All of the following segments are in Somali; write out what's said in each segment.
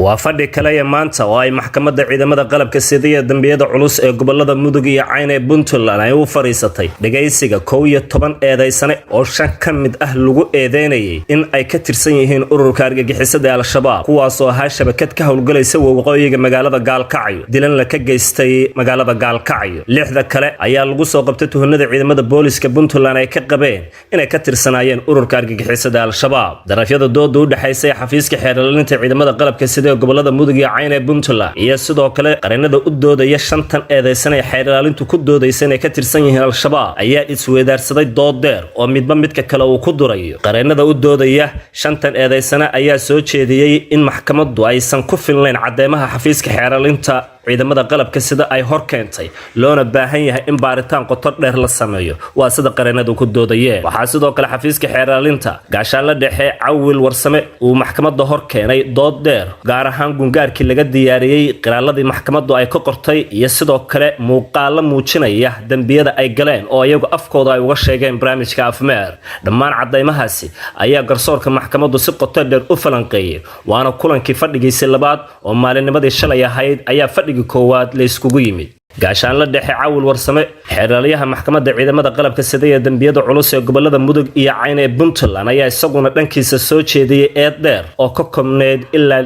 waa fadhi kale ee maanta oo ay maxkamadda ciidamada qalabka sida iyo dambiyada culus ee gobolada Mudug iyo Cayn ee Puntland ay u fariisatay dhageysiga 11 eedaysane oo 5 ka mid ah lagu eedeynayay in ay ka tirsan yihiin ururka argagixisada Al-Shabaab kuwaas oo ahaa shabakad ka howlgalaysa waqooyiga magaalada Gaalkacyo dilan la ka geystay magaalada Gaalkacyo lixda kale ayaa lagu soo qabtay tuhanada ciidamada booliska Puntland ay ka qabeen inay ka tirsanaayeen ururka argagixisada Al-Shabaab darafyada dooda u dhaxaysay xafiiska xeerlalinta ciidamada qalabka sida gobolada Mudug iyo Cayn ee Puntland iyo sidoo kale qareennada u doodaya 5 eedaysan ee xeerlalintu ku doodaysan ay ka tirsan yihiin Al-Shabaab ayaa isweydaarsaday dood dheer oo midba midka kale uu ku durayo qareennada u doodaya 5 eedaysan ayaa soo jeediyay in maxkamaddu aysan ku filnayn cadeemaha xafiiska xeerlalinta ciidamada qalabka sida ay hor keentay loona baahan yahay in baaritaan qoto dheer la sameeyo waa sida qareennadu ku doodayeen waxa sidoo kale xafiiska xeerlalinta gaashaan la dhexe Cawil Warsame uu maxkamadda hor keenay dood dheer gaar ahaan gungaarkii laga diyaariyay qiraaladii maxkamaddu ay ka qortay iyo sidoo kale muuqaal muujinaya dambiyada ay galeen oo iyagu afkooda ay uga sheegeen barnaamijka afmeer dhammaan cadeymahaasi ayaa garsoorka maxkamaddu si qoto dheer u falanqeeyay waana kulankii fadhigiisa labaad oo maalinnimadii shalay ahayd ayaa fadhi koowaad la iskugu yimid gaashaan la dhexe Cawil Warsame xeerlayaha maxkamadda ciidamada qalabka sida ee dambiyada culus ee gobolada Mudug iyo Cayn ee Puntland ayaa isaguna dhankiisa soo jeediyay eed dheer oo ka koobneyd ilaa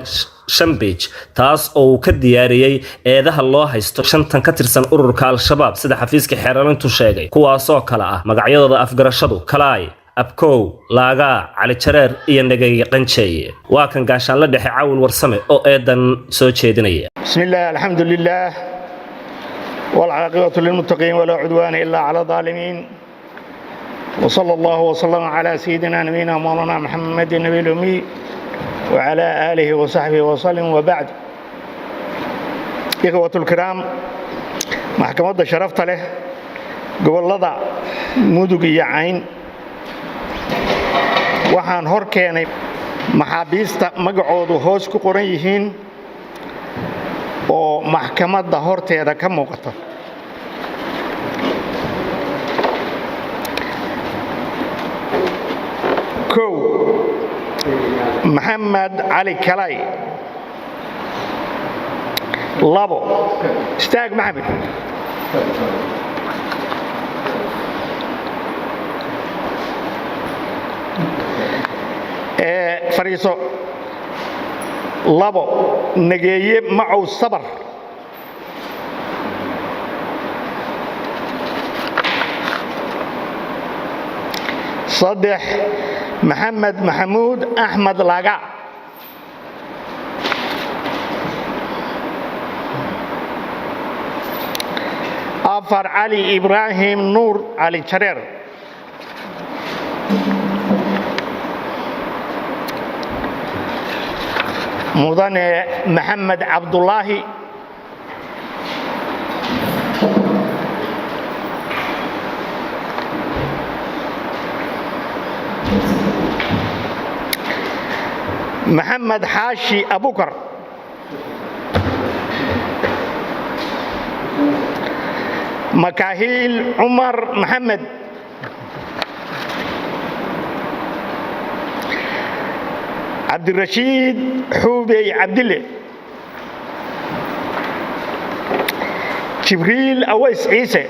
5 page taas oo ka diyaariyay eedaha loo haysto 5 ka tirsan ururka Al-Shabaab sida xafiiska xeerlalintu sheegay kuwaas oo kala ah magacyadooda afgarashadu kalaay abkow laaga cali jareer iyo nagay qanjeeye waa kan gaashaan la dhexe Cawil Warsame oo eedan soo jeedinaya bismillaah alxamdulillaah wal aaqibatu lil muttaqiin wala udwana illa ala zalimin wa sallallahu wa sallama ala sayyidina nabiyina mawlana muhammadin nabiyil ummi wa ala alihi wa sahbihi wa sallam wa ba'd ikhwatul kiram maxkamadda sharafta leh gobolada Mudug iyo Cayn waxaan hor keenay maxaabiista magacoodu hoos ku qoran yihiin oo maxkamadda horteeda ka muuqata kow Maxamed Cali Kalay labo istaag Maxamed fariiso labo nageeye macow sabar saddex Maxamed Maxamuud Axmed Laga afar Ali Ibrahim Nuur Ali Jareer mudane Maxamed Cabdullaahi Maxamed Xaashi Abukar Makaahil Umar Maxamed Abdirashiid Xuubey Cabdille Jibriil Aways Ciise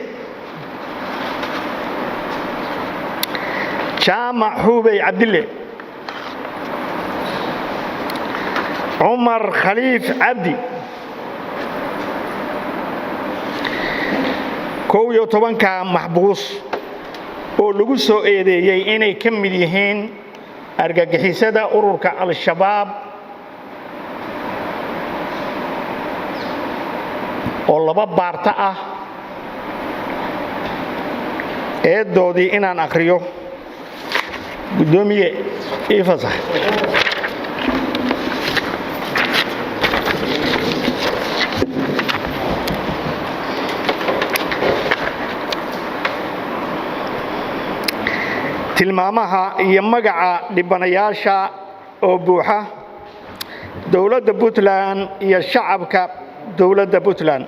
Jaamac Xuubey Cabdille Umar Khaliif Cabdi 11 maxbuus oo lagu soo eedeeyay inay ka mid yihiin argagixisada ururka Al-Shabaab oo laba baarta ah eedoodii inaan akhriyo gudoomiye ifasax tilmaamaha iyo magaca dhibanayaasha oo buuxa dawladda Puntland iyo shacabka dawladda Puntland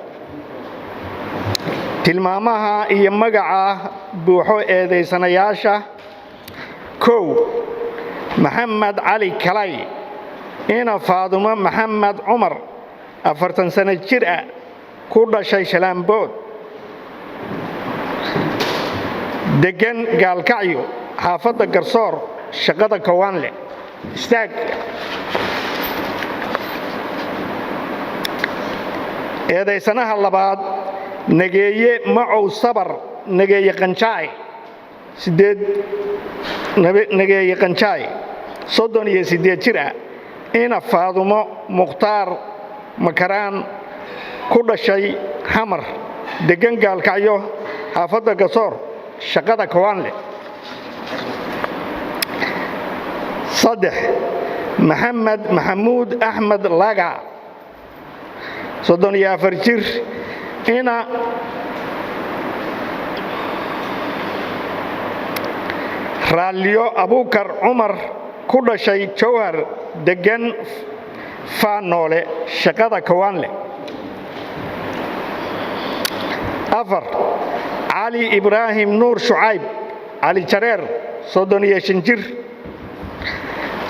tilmaamaha iyo magaca buuxo eedeysanayaasha kow Maxamed Cali Kalay ina faadumo maxamed cumar 40 sano jir ah ku dhashay Shalaambood degan Gaalkacyo xaafadda Garsoor shaqada Kawaanle istaag eedaysanaha labaad nageeye macow sabar nageeye qanjaay nageeye qanjaay 38 jir ah ina faadumo mukhtaar makaraan ku dhashay xamar degan Gaalkacyo xaafadda Garsoor shaqada Kawaanle saddex maxamed maxamuud axmed laga 34 jir ina Raaliyo Abukar Umar ku dhashay Jowhar degan Faanoole shaqada Kawaanle afar Ali Ibrahim Nuur Shucayb Ali Jareer 35 jir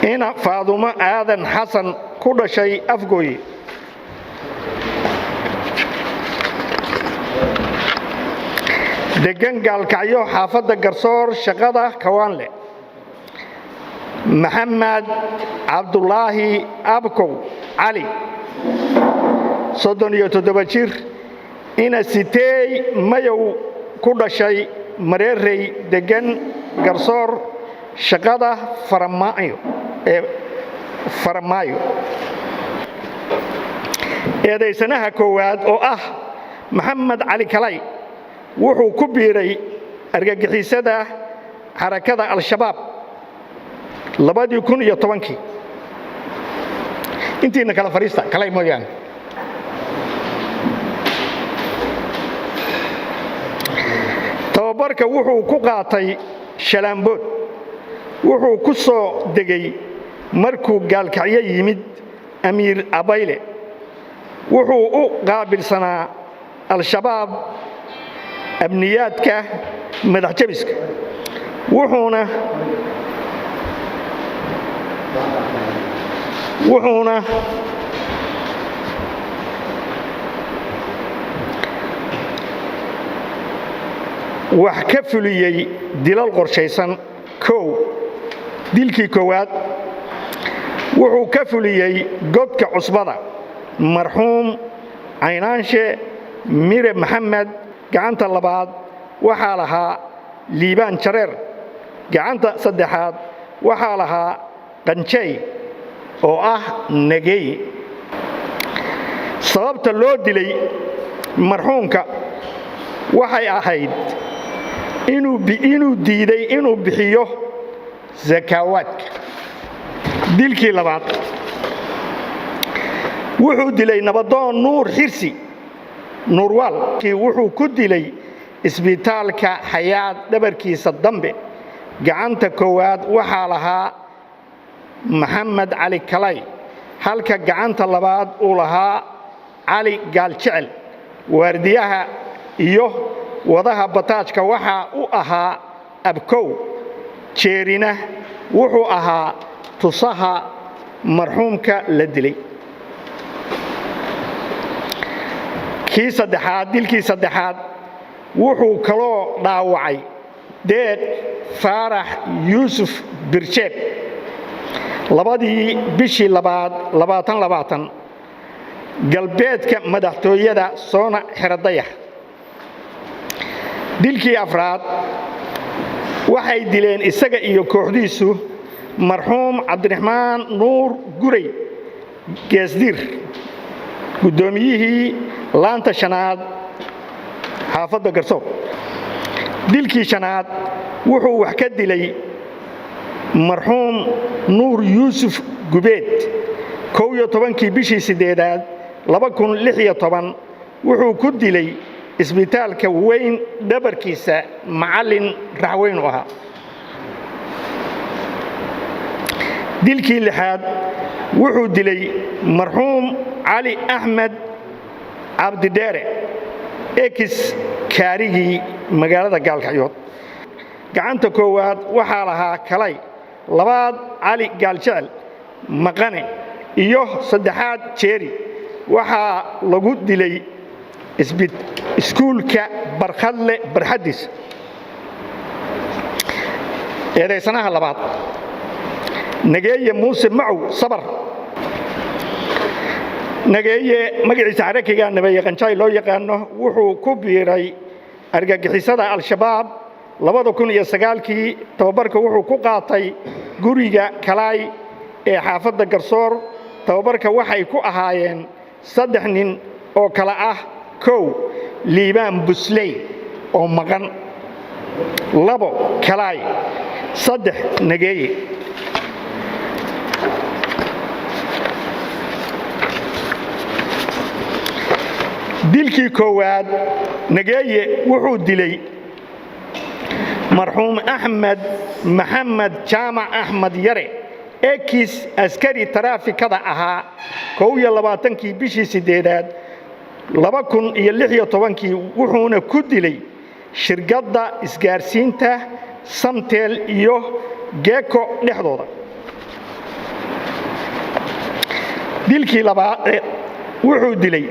ina Faadumo Aadan Xasan ku dhashay Afgooy degan Gaalkacyo xaafadda Garsoor shaqada Kawaanle Maxamed Cabdulaahi Abkow Ali 37 jir ina Siteey Mayow ku dhashay Mareerey degan Garsoor shaqada Faramaayo eedaysanaha koowaad oo ah Maxamed Cali Kalay wuxuu ku biiray argagixisada xarakada Al-Shabaab 2010 intiina kala fariista Kalay mooyaan tababarka wuxuu ku qaatay Shalaambood wuxuu ku soo degay markuu Gaalkacyo yimid Amiir Abayle wuxuu u qaabilsanaa Al-Shabaab abniyaadka madax jabiska wuxuuna wax ka fuliyay dilal qorshaysan dilkii koowaad wuxuu ka fuliyay godka cusbada marxuum Caynaanshe Mire Maxamed gacanta labaad waxaa lahaa Liibaan Jareer gacanta saddexaad waxaa lahaa Qanjay oo ah Nageeye sababta loo dilay marxuumka waxay ahayd inuu diiday inuu bixiyo zakawaadka dilkii labaad wuxuu dilay nabadoon Nuur Xirsi Nuurwal wuxuu ku dilay isbitaalka Xayaad dhabarkiisa dambe gacanta koowaad waxaa lahaa Maxamed Cali Kalay halka gacanta labaad uu lahaa Cali Gaaljecel waardiyaha iyo wadaha bataajka waxa uu ahaa Abkow jeerina wuxuu ahaa tusaha marxuumka la dilay dilkii saddexaad wuxuu kaloo dhaawacay Deed Faarax Yuusuf Birjeeb labadii bishii labaad 2020 galbeedka madaxtooyada Soona Xeradaya dilkii afraad waxay dileen isaga iyo kooxdiisu marxuum Cabdiraxmaan Nuur Guray Geesdir gudoomiyihii laanta shanaad xaafadda Garsoor dilkii shanaad wuxuu wax ka dilay marxuum Nuur Yuusuf Gubeed 11kii bishii 8aad 2016 wuxuu ku dilay isbitaalka weyn dhabarkiisa macallin raxweyn u ahaa dilkii lixaad wuxuu dilay marxuum Cali Axmed Cabdidheere ekis kaarigii magaalada Gaalkacyood gacanta koowaad waxaa lahaa Kalay labaad Cali Gaaljecel maqane iyo saddexaad jeeri waxaa lagu dilay iskuulka barkhadle barxadiisa. eedaysanaha labaad nageeye muuse macow sabar. nageeye magaciisa xarakiga nabeeye qanjaay loo yaqaano wuxuu ku biiray argagixisada al-shabaab 2009kii. tababarka wuxuu ku qaatay guriga kalaay ee xaafadda garsoor. tababarka waxay ku ahaayeen 3 nin oo kala ah: 1 liibaan busley oo maqan, 2 kalaay, 3 nageeye. dilkii koowaad nageeye wuxuu dilay marxuum axmed maxamed jaamac axmed yare ekis askari taraafikada ahaa 21kii bishii 8aad 2016 wuxuuna ku dilay shirkadda isgaarsiinta samtel iyo geeko dhexdooda. dilkii labaad wuxuu dilay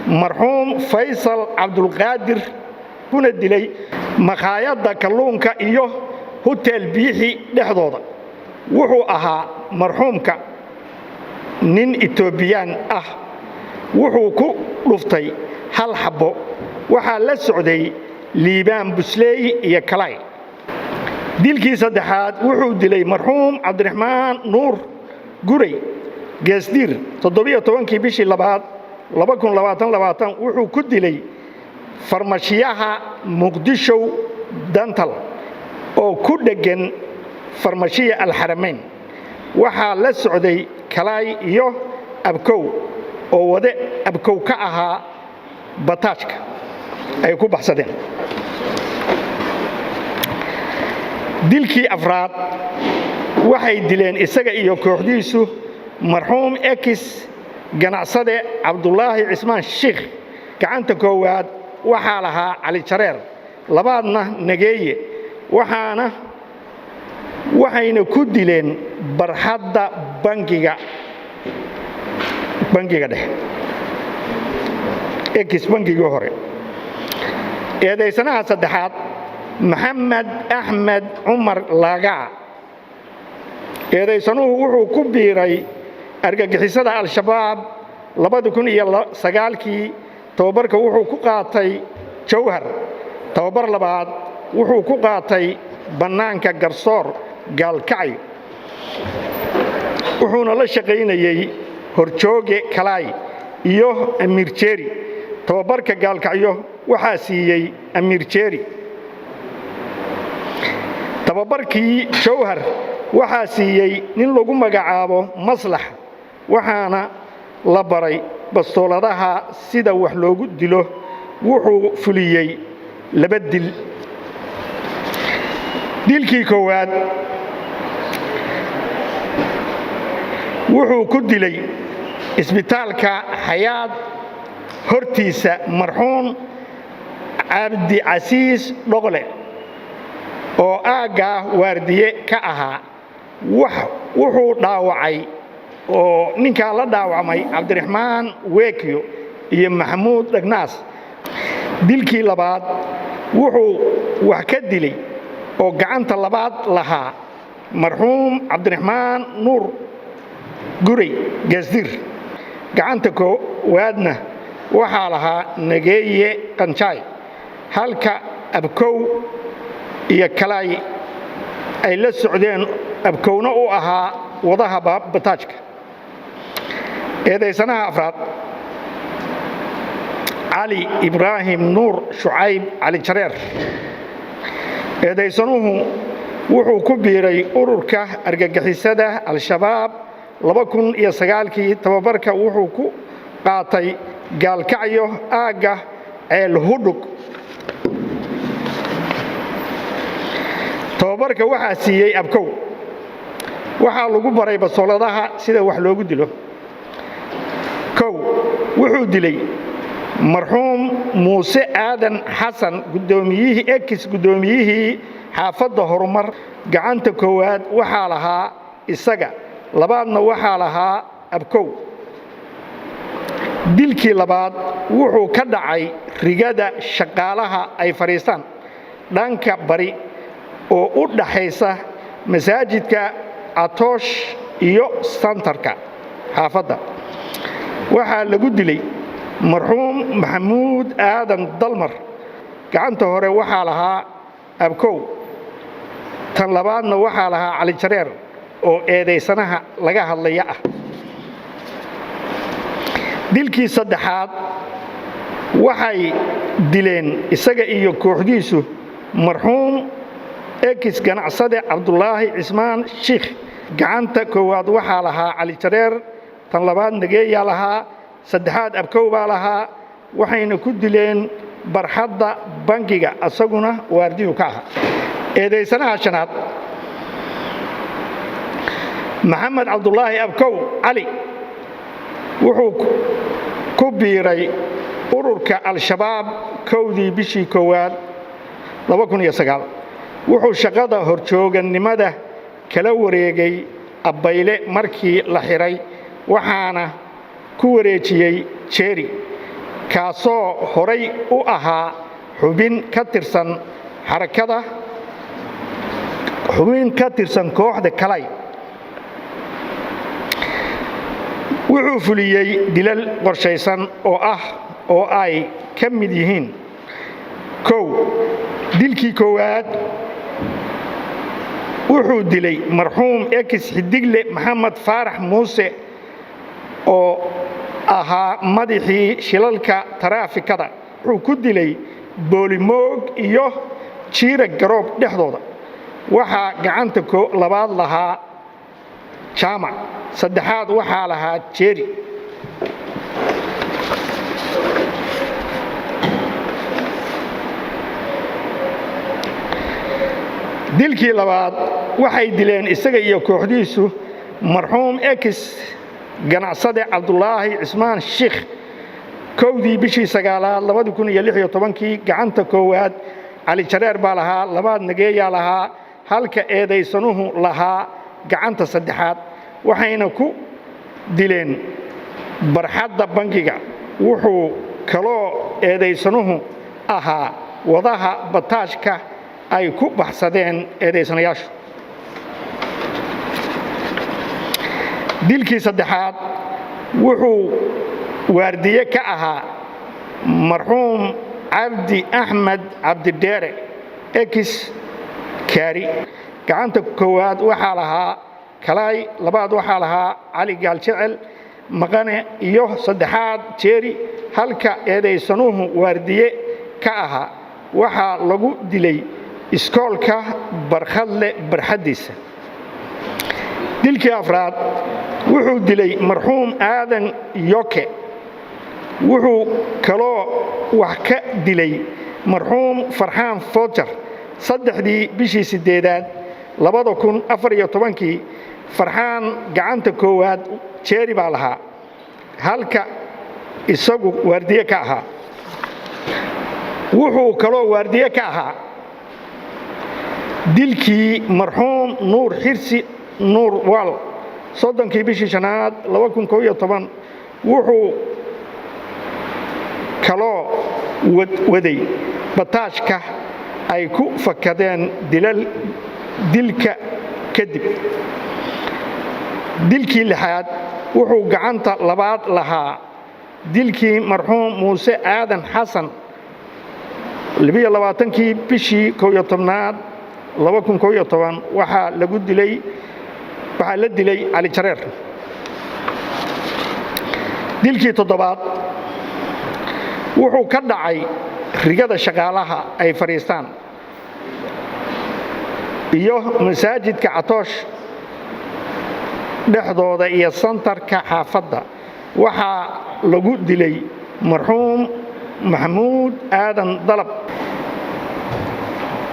marxuum faysal cabdulqaadir kuna dilay maqaayadda kalluunka iyo hotel biixi dhexdooda. wuxuu ahaa marxuumka nin Itoobiyaan ah. wuxuu ku dhuftay hal xabo. waxaa la socday liibaan busley iyo kalaay. dilkii saddexaad wuxuu dilay marxuum cabdiraxmaan nuur guray geesdiir 17kii bishii 2aad 2022 wuxuu ku dilay farmashiyaha muqdisho dental oo ku dhegan farmashiya alxaramayn. waxaa la socday kalaay iyo abkow oo wade abkow ka ahaa bataajka ay ku baxsadeen. dilkii afraad waxay dileen isaga iyo kooxdiisu marxuum ekis ganacsade cabdulaahi cismaan shiikh. gacanta koowaad waxaa lahaa cali jareer, labaadna nageeye, waxayna ku dileen barxadda bangiga dhexe ekis bangigii hore. eedaysanaha saddexaad maxamed axmed cumar laagaa. eedaysanuhu wuxuu ku biiray argagixisada al-shabaab 2009kii. tababarka wuxuu ku qaatay jawhar. tababar labaad wuxuu ku qaatay bannaanka garsoor gaalkacyo. wuxuuna la shaqaynayay horjooge kalaay iyo amiir jeeri. tababarka gaalkacyo waxaa siiyey amiir jeeri. tababarkii jawhar waxaa siiyey nin lagu magacaabo maslax. waxaana la baray bastooladaha sida wax loogu dilo. wuxuu fuliyey 2 dil. dilkii koowaad wuxuu ku dilay isbitaalka xayaad hortiisa marxuum cabdicasiis dhoqle oo aagga waardiye ka ahaa. wuxuu dhaawacay oo ninkaa la dhaawacmay cabdiraxmaan weekyo iyo maxamuud dhagnaas. dilkii labaad wuxuu wax ka dilay oo gacanta labaad lahaa marxuum cabdiraxmaan nuur guray geesdiir. gacanta koowaadna waxaa lahaa nageeye qanjaay, halka abkow iyo kalaay ay la socdeen. abkowna u ahaa wadaha bataajka. eedaysanaha afraad cali ibraahim nuur shucayb cali jareer. eedaysanuhu wuxuu ku biiray ururka argagixisada al-shabaab 2009kii. tababarka wuxuu ku qaatay gaalkacyo aagga ceel hudhug. tababarka waxaa siiyey abkow. waxaa lagu baray bastooladaha sida wax loogu dilo. 1 wuxuu dilay marxuum muuse aadan xasan ekis guddoomiyihii xaafadda horumar. gacanta koowaad waxaa lahaa isaga, labaadna waxaa lahaa abkow dilkii labaad wuxuu ka dhacay rigada shaqaalaha ay fariistaan dhanka bari oo u dhaxaysa masaajidka Atoosh iyo santarka xaafadda waxaa lagu dilay marxuum maxamuud aadan dalmar gacanta hore waxaa lahaa abkow tan labaadna waxaa lahaa cali jareer oo eedaysanaha laga hadlaya ah dilkii saddexaad waxay dileen isaga iyo kooxdiisu marxuum ekis ganacsade cabdulaahi cismaan shiikh gacanta koowaad waxaa lahaa cali jareer tan labaad nageeyaa lahaa saddexaad abkow baa lahaa waxayna ku dileen barxadda bangiga asaguna waardiyu ka ahaa eedaysanaha shanaad maxamed cabdulaahi abkow cali wuxuu ku biiray ururka al-shabaab kowdii bishii koowaad 2009 wuxuu shaqada horjoogannimada kala wareegay abbayle markii la xiray waxaana ku wareejiyey jeeri kaasoo horay u ahaa xubin ka tirsan kooxda kalay wuxuu fuliyey dilal qorshaysan oo ay ka mid yihiin kow dilkii koowaad wuxuu dilay marxuum ekis xidigle maxamed faarax muuse oo ahaa madaxii shilalka taraafikada wuxuu ku dilay boolimoog iyo jiira garoob dhexdooda waxaa gacanta labaad lahaa jaamac saddexaad waxaa lahaa jeeri dilkii labaad waxay dileen isaga iyo kooxdiisu marxuum ekis ganacsade cabdulaahi cismaan shiikh kowdii bishii sagaalaad 2016 gacanta koowaad cali jareer baa lahaa labaad nageeyaa lahaa halka eedaysanuhu lahaa gacanta saddexaad waxayna ku dileen barxadda bangiga wuxuu kaloo eedaysanuhu ahaa wadaha bataashka ay ku baxsadeen eedaysanayaashu dilkii saddexaad wuxuu waardiye ka ahaa marxuum cabdi axmed cabdidheere ekis kaari gacanta koowaad waxaa lahaa kalaay labaad waxaa lahaa cali gaaljecel maqane iyo saddexaad jeeri halka eedaysanuhu waardiye ka ahaa waxaa lagu dilay iskoolka barkhadle barxaddiisa dilkii afraad wuxuu dilay marxuum aadan yoke wuxuu kaloo wax ka dilay marxuum farxaan foojar saddexdii bishii sideedaad 2014 farxaan gacanta koowaad jeeri baa lahaa halka isagu waardiye ka ahaa wuxuu kaloo waardiye ka ahaa dilkii marxuum nuur xirsi nuur wal 30 bishii shanaad 2011 wuxuu kaloo waday bataashka ay ku fakadeen dilka kadib dilkii lixaad wuxuu gacanta labaad lahaa dilkii marxuum muuse aadan xasan 22 bishii 11aad 2011 waxaa la dilay cali jareer dilkii toddobaad wuxuu ka dhacay rigada shaqaalaha ay fariistaan iyo masaajidka Atoosh dhexdooda iyo santarka xaafadda waxaa lagu dilay marxuum maxamuud aadan dalab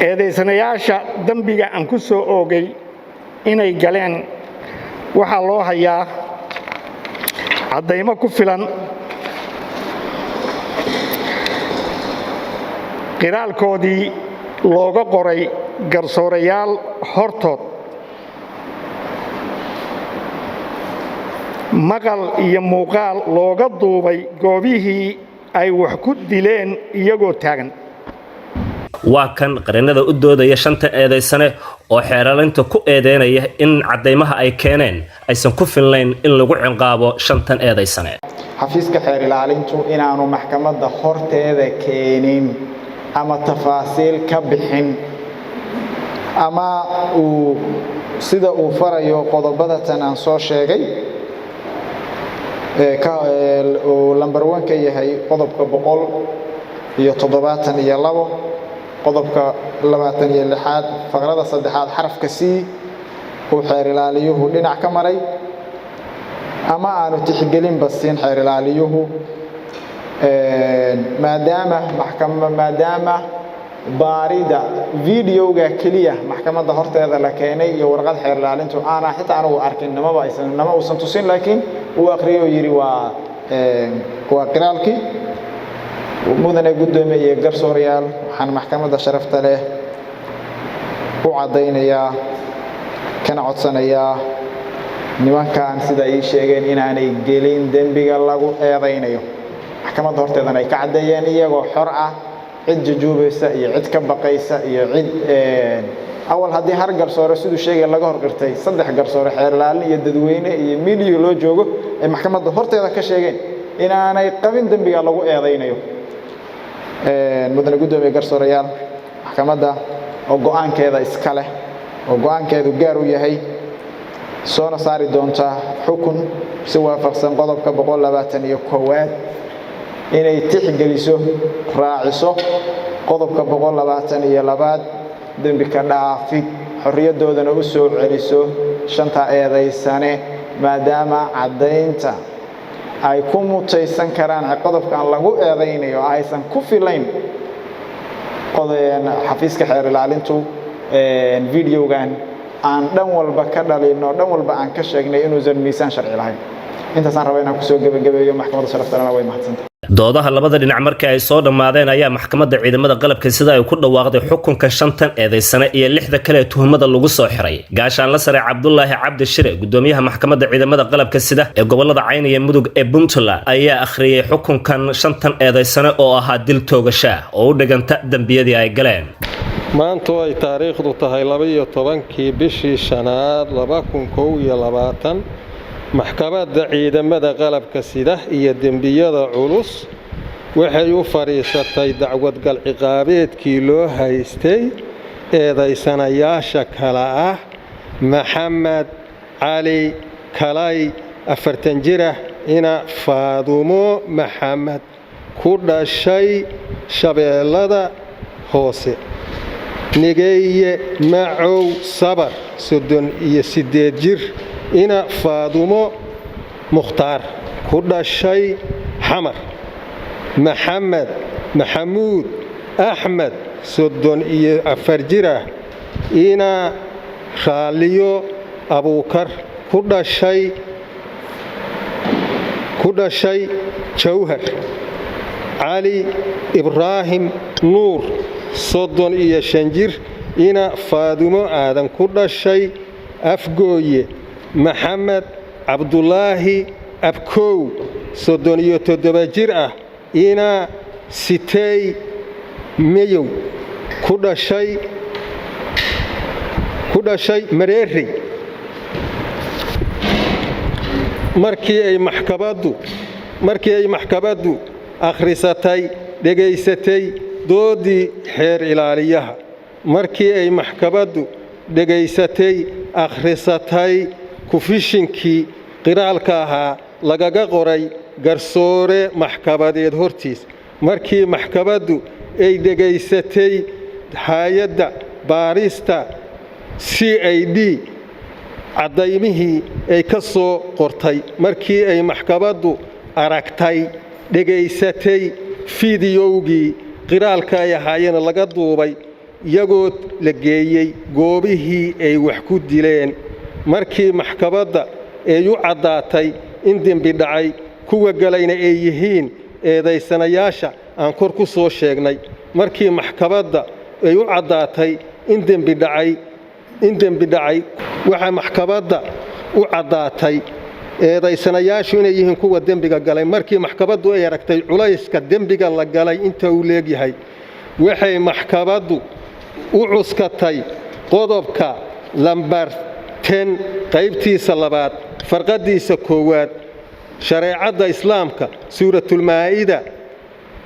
eedaysanayaasha dambiga aan ku soo oogay inay galeen waxaa loo hayaa caddaymo ku filan qiraalkoodii looga qoray garsoorayaal hortood maqal iyo muuqaal looga duubay goobihii ay wax ku dileen iyagoo taagan. waa kan qarinada u doodaya shanta eedaysane oo xeeralinta ku eedeynaya in cadeymaha ay keeneen aysan ku filnayn in lagu ciqaabo shantan eedaysane. xafiiska xeer ilaalintu inaanu maxkamadda horteeda keenin ama tafaasiil ka bixin ama sida uu farayo qodobada tan aan soo sheegay uu lambar 1 ka yahay qodobka 172 qodobka 26 faqrada 3 xarafka C uu xeer ilaaliyuhu dhinac ka maray ama aanu tixgelin basin xeer ilaaliyuhu maadaama baarida videoga kaliya maxkamadda horteeda la keenay iyo warqad xeer ilaalintu aana xitaa anigu arkin nama uusan tusin laakiin uu aqriyo yiri waa qiraalkii mudane gudoomiye iyo garsoorayaal waxaan maxkamadda sharafta leh u cadeynayaa kana codsanayaa nimankan sida ay sheegeen inaanay gelin dambiga lagu eedeynayo maxkamadda horteedana ay ka cadeeyeen iyagoo xor ah cid jujuubaysa iyo cid ka baqaysa iyo cid awal hadii har garsoore sidoo sheegay laga horqirtay 3 garsoore xeer ilaalin iyo dadweyne iyo midiyo loo joogo ay maxkamadda horteeda ka sheegeen inaanay qabin dambiga lagu eedeynayo mudane gudoomiye garsoorayaal maxkamadda oo go'aankeeda iska leh oo go'aankeedu gaar u yahay soo saari doonta xukun si waafaqsan qodobka 121 inay tixgeliso raaciso qodobka 122 dambi ka dhaafid xorriyadoodana u soo celiso shanta eedaysane maadaama cadeynta ay ku mutaysan karaan qodobkan lagu eedeynayo aysan ku filayn xafiiska xeer ilaalintu videogan aan dhan walba ka dhalino dhan walba aan ka sheegnay inuu zan miisaan sharci lahayn intaas aan rabaa inaan ku soo gabagabeeyo maxkamadda sharafta way mahadsantahay. doodaha labada dhinac markii ay soo dhamaadeen ayaa maxkamadda ciidamada qalabka sida ay ku dhawaaqday xukunka shantan eedaysane iyo 6 kale tuhmada lagu soo xiray. gaashaan la sare Cabdullaahi Cabdi Shire gudoomiyaha maxkamadda ciidamada qalabka sida ee gobolada Cayn iyo Mudug ee Puntland ayaa akhriyay xukunkan shantan eedaysane oo ahaa dil toogasho oo u dhiganta dambiyadii ay galeen. maanta ay taariikhdu tahay 12 bishii shanaad 2021 maxkamadda ciidamada qalabka sida iyo dambiyada culus waxay u fariisatay dacwad gal ciqaabeedkii loo haystay eedaysanayaasha kala ah Maxamed Cali Kalay 40 jir ina Faadumo Maxamed ku dhashay Shabeellada Hoose Nigeye Macow Sabar 38 jir ina Faadumo Mukhtaar ku dhashay Xamar Maxamuud Axmed 34 jir ina Raaliyo Abuukar ku dhashay Jawhar Cali Ibraahim Nuur 35 jir ina Faadumo Aadan ku dhashay Afgooye Maxamed Cabdullaahi Abkow 37 jir ina Sitay Mayow ku dhashay Mareeri markii ay maxkamaddu akhrisatay dhageysatay doodii xeer ilaaliyaha markii ay maxkamaddu dhageysatay akhrisatay kufishinkii qiraalka ahaa lagaga qoray garsoore maxkamadeed hortiis markii maxkamaddu ay dhageysatay hay'adda baarista CID cadaymihii ay ka soo qortay markii ay maxkamaddu aragtay dhageysatay fiidiyowgii qiraalka ay ahaayeen laga duubay iyagoo la geeyay goobihii ay wax ku dileen markii maxkamadda ay u cadaatay in dambi dhacay kuwa galayna ay yihiin eedaysanayaasha aan kor ku soo sheegnay markii maxkamadda ay u cadaatay in dambi dhacay waxa maxkamadda u cadaatay eedaysanayaashu inay yihiin kuwa dembiga galay markii maxkamaddu ay aragtay culayska dembiga la galay inta uu leegyahay waxay maxkamaddu u cuskatay qodobka lambar 10 qaybtiisa 2 farqadiisa 1 shareecada islaamka suuratul maa'ida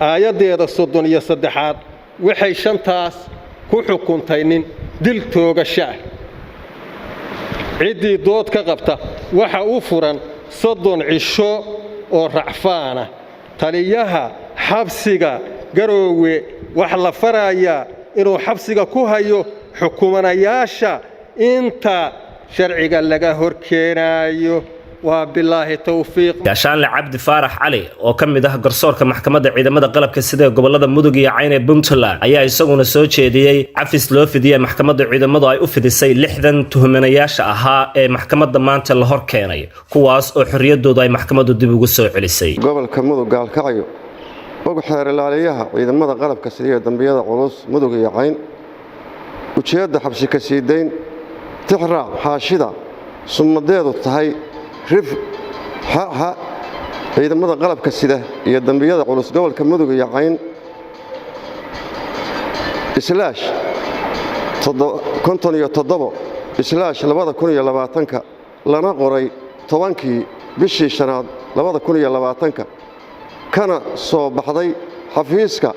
aayadeeda 33 waxay shantaas ku xukuntay nin dil toogasho ah ciddii dood ka qabta waxa uu furan 30 cisho oo racfaana taliyaha xabsiga Garoowe wax la farayaa inuu xabsiga ku hayo xukumanayaasha inta sharciga laga horkeenayo waa bilaahi tawfiiq gaashaanle cabdi faarax cali oo ka mid ah garsoorka maxkamadda ciidamada qalabka sida gobolada Mudug iyo Cayn ee Puntland ayaa isaguna soo jeediyay cafis loo fidiyay maxkamadda ciidamadu ay u fidisay 60 tuhmanayaasha ahaa ee maxkamadda maanta la horkeenay kuwaas oo xorriyadooda ay maxkamaddu dib ugu soo celisay gobolka Mudug gaalkacyo ugu xeer ilaaliyaha ciidamada qalabka sida dambiyada culus Mudug iyo Cayn ujeedada xabsi ka siideyn tixraac xaashida sumadeedu tahay rif ha ciidamada qalabka sida iyo dambiyada culus gobolka Mudug iyo Cayn /57/2020 lana qoray 10kii bishii shanaad 2020 kana soo baxday xafiiska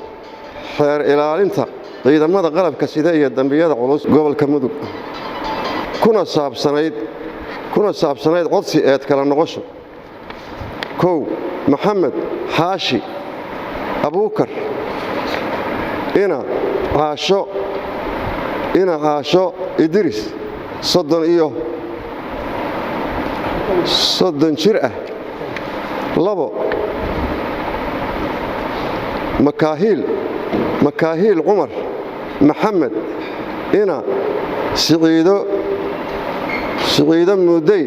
xeer ilaalinta ciidamada qalabka sida iyo dambiyada culus gobolka Mudug kuna saabsanayd codsi eed kala noqosho 1 Maxamed Xaashi Abuukar ina caasho Idris 30 jir ah 2 Makaahil Cumar Maxamed ina Siciido Muday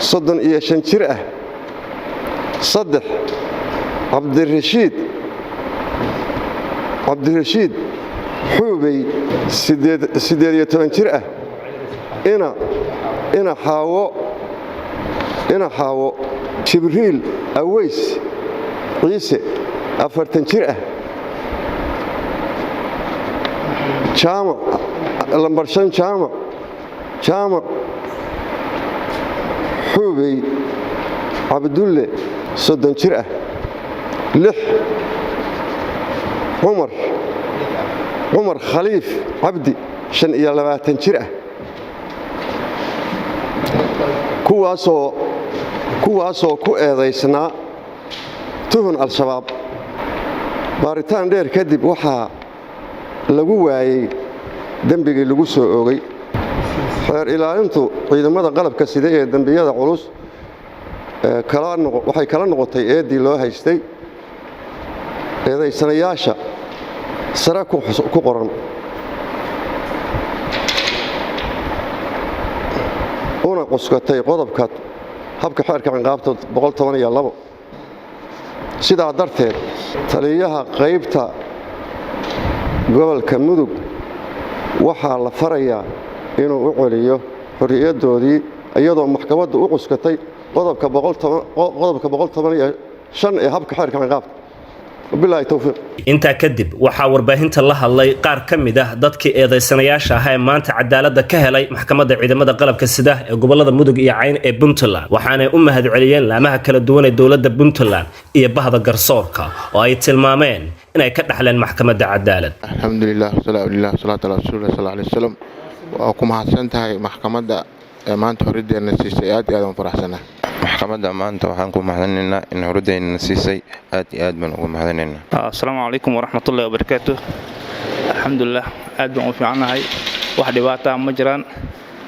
35 jir ah 3 Cabdirashiid Xuubey 18 jir ah ina Xaawo Jibriil Aweys Ciise 40 jir ah lambar 5 jaamac Xuubey Cabdulle 30 jir ah 6 Cumar Khaliif Cabdi 25 jir ah kuwaasoo ku eedaysnaa tuhun al-shabaab baaritaan dheer kadib waxaa lagu waayay dembigii lagu soo oogay xeer ilaalintu ciidamada qalabka sida ee dambiyada culus waxay kala noqotay eedii loo haystay eedaysanayaasha sare ku qoran una cuskatay qodobka habka xeerka ciqaabta 112 sidaa darteed taliyaha qaybta gobolka Mudug waxaa la farayaa inuu u celiyo xorriyadoodii iyadoo maxkamaddu u cuskatay qodobka 115 ee habka xeerka ciqaabta wabillahi tawfiiq inta kadib waxaa warbaahinta la hadlay qaar ka mid ah dadkii eedaysanayaasha ah ee maanta cadaaladda ka helay maxkamadda ciidamada qalabka sida ee gobolada Mudug iyo Cayn ee Puntland waxaana u mahadceliyeen laamaha kala duwan ee dawladda Puntland iyo bahda garsoorka oo ay tilmaameen inay ka dhaxleen maxkamadda cadaalad alxamdulillah salaatu rasuulillah sallallahu alayhi wasallam waa ku mahadsantahay maxkamadda maanta horideena siisay aad iyo aad faraxsanahay maxkamadda maanta waxaan ku mahadinaynaa in horideena siisay aad iyo aad baan ugu mahadinaynaa assalaamu calaykum waraxmatullaahi wabarakaatuh alxamdulillah aad baan u fiicanahay wax dhibaato ma jiraan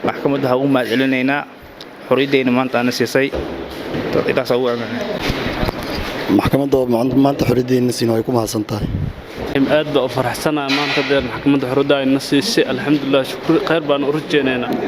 maxkamadda ha u mahadcelinaynaa horideena maanta ana siisay ilaas ugu aaminay maxkamadda maanta horideena siin way ku mahadsantahay aad baan u faraxsanahay maanta maxkamadda horideena siisay alxamdulillah shukr khayr baan u rajaynaynaa